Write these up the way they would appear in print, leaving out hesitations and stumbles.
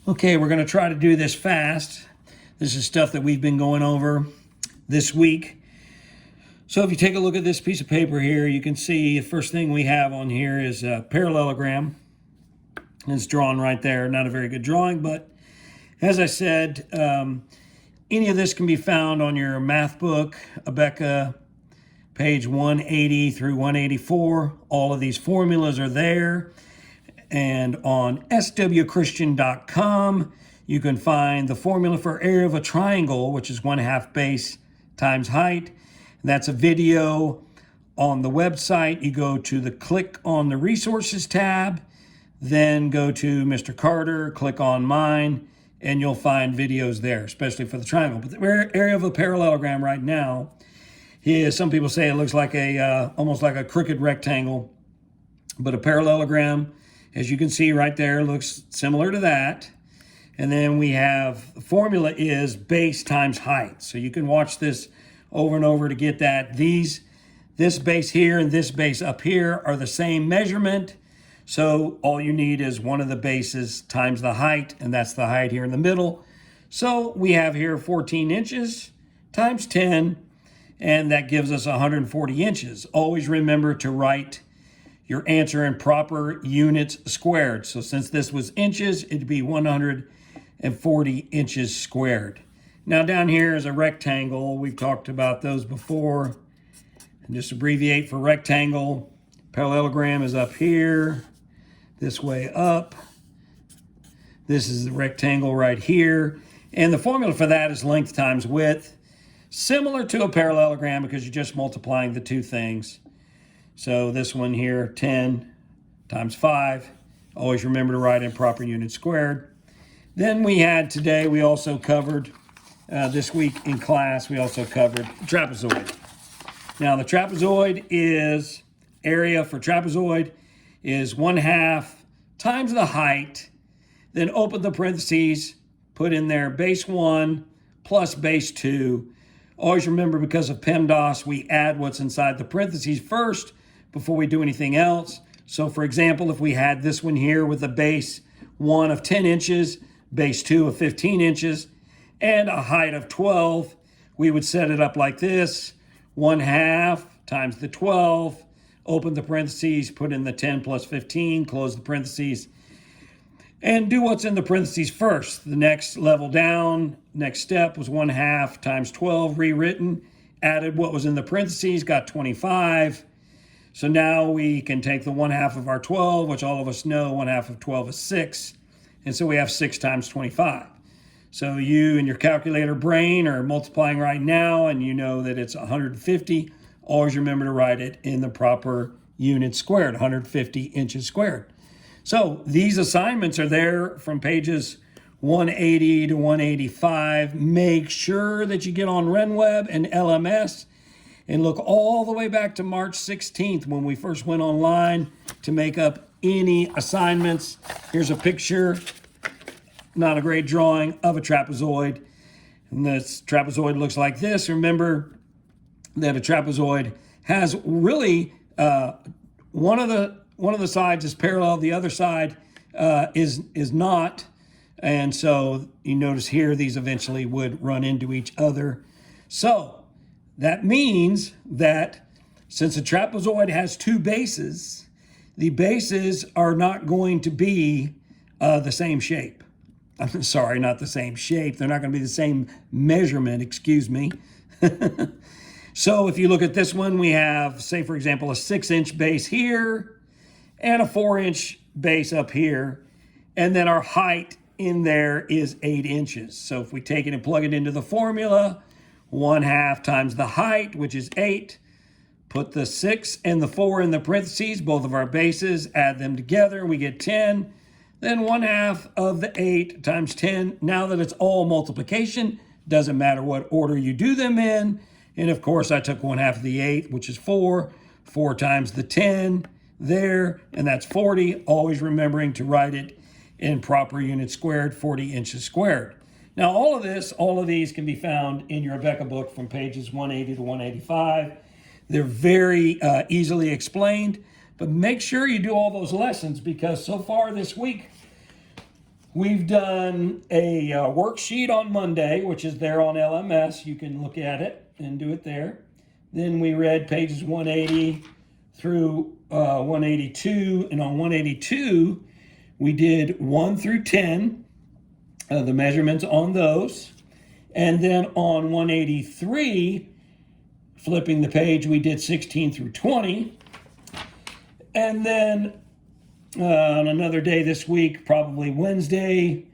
Okay, we're going to try to do this fast. This is stuff that we've been going over this week. So if you take a look at this piece of paper here, you can see the first thing we have on here is a parallelogram. It's drawn right there. Not a very good drawing, but as I said, any of this can be found on your math book, Abeka, page 180 through 184. All of these formulas are there. And on swchristian.com, you can find the formula for area of a triangle, which is 1/2 base times height. And that's a video on the website. You go to click on the resources tab, then go to Mr. Carter, click on mine, and you'll find videos there, especially for the triangle. But the area of a parallelogram right now is, some people say it looks like almost like a crooked rectangle, but a parallelogram, as you can see right there, looks similar to that. And then we have, the formula is base times height. So you can watch this over and over to get that. This base here and this base up here are the same measurement. So all you need is one of the bases times the height, and that's the height here in the middle. So we have here 14 inches times 10, and that gives us 140 inches. Always remember to write your answer in proper units squared. So since this was inches, it'd be 140 inches squared. Now down here is a rectangle. We've talked about those before. And just abbreviate for rectangle. Parallelogram is up here, this way up. This is the rectangle right here. And the formula for that is length times width. Similar to a parallelogram because you're just multiplying the two things. So this one here, 10 times 5. Always remember to write in proper units squared. Then we also covered, this week in class, we also covered trapezoid. Now the trapezoid is, area for trapezoid is 1/2 times the height. Then open the parentheses, put in there base 1 plus base 2. Always remember, because of PEMDAS, we add what's inside the parentheses first before we do anything else. So for example, if we had this one here with a base 1 of 10 inches, base 2 of 15 inches, and a height of 12, we would set it up like this: 1/2 times the 12, open the parentheses, put in the 10 plus 15, close the parentheses, and do what's in the parentheses first. The next level down, next step was 1/2 times 12 rewritten, added what was in the parentheses, got 25. So now we can take the 1/2 of our 12, which all of us know 1/2 of 12 is 6. And so we have 6 times 25. So you and your calculator brain are multiplying right now, and you know that it's 150. Always remember to write it in the proper unit squared, 150 inches squared. So these assignments are there from pages 180 to 185. Make sure that you get on RenWeb and LMS and look all the way back to March 16th when we first went online to make up any assignments. Here's a picture, not a great drawing, of a trapezoid. And this trapezoid looks like this. Remember that a trapezoid has really one of the sides is parallel, the other side is not. And so you notice here these eventually would run into each other. So that means that since a trapezoid has two bases, the bases are not going to be the same shape. I'm sorry, not the same shape. They're not going to be the same measurement, excuse me. So if you look at this one, we have, say, for example, a 6-inch base here and a 4-inch base up here. And then our height in there is 8 inches. So if we take it and plug it into the formula, 1/2 times the height, which is 8. Put the 6 and the 4 in the parentheses, both of our bases, add them together, we get 10. Then 1/2 of the 8 times 10. Now that it's all multiplication, doesn't matter what order you do them in. And of course, I took 1/2 of the 8, which is 4. 4 times the 10 there, and that's 40. Always remembering to write it in proper units squared, 40 inches squared. Now, all of these can be found in your Abeka book from pages 180 to 185. They're very easily explained, but make sure you do all those lessons, because so far this week, We've done a worksheet on Monday, which is there on LMS. You can look at it and do it there. Then we read pages 180 through 182. And on 182, we did 1 through 10, the measurements on those. And then on 183, flipping the page, we did 16 through 20. And then on another day this week, probably Wednesday,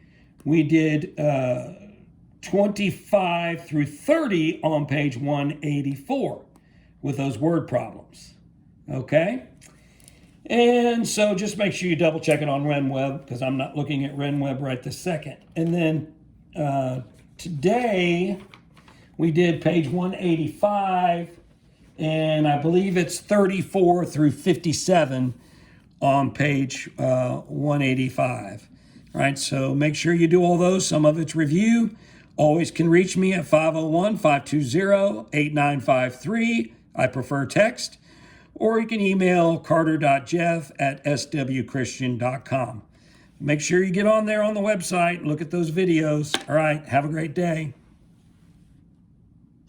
we did 25 through 30 on page 184 with those word problems. Okay? And so just make sure you double check it on RenWeb, because I'm not looking at RenWeb right this second. And then today we did page 185, and I believe it's 34 through 57 on page 185. All right, so make sure you do all those. Some of it's review. Always can reach me at 501-520-8953. I prefer text. Or you can email carter.jeff@swchristian.com. Make sure you get on there on the website and look at those videos. All right, have a great day.